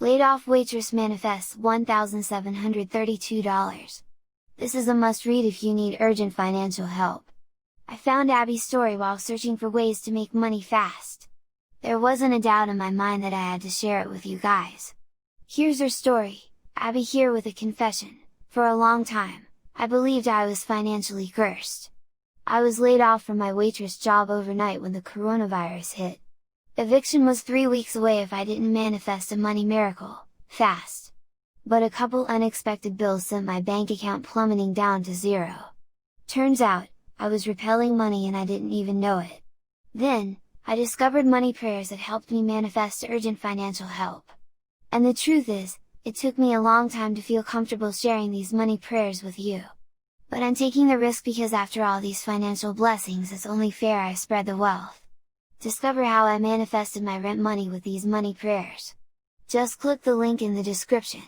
Laid off waitress manifests $1,732. This is a must-read if you need urgent financial help. I found Abby's story while searching for ways to make money fast. There wasn't a doubt in my mind that I had to share it with you guys. Here's her story, Abby here with a confession. For a long time, I believed I was financially cursed. I was laid off from my waitress job overnight when the coronavirus hit. Eviction was 3 weeks away if I didn't manifest a money miracle, fast. But a couple unexpected bills sent my bank account plummeting down to zero. Turns out, I was repelling money and I didn't even know it. Then, I discovered money prayers that helped me manifest urgent financial help. And the truth is, it took me a long time to feel comfortable sharing these money prayers with you. But I'm taking the risk because after all these financial blessings, it's only fair I spread the wealth. Discover how I manifested my rent money with these money prayers. Just click the link in the description.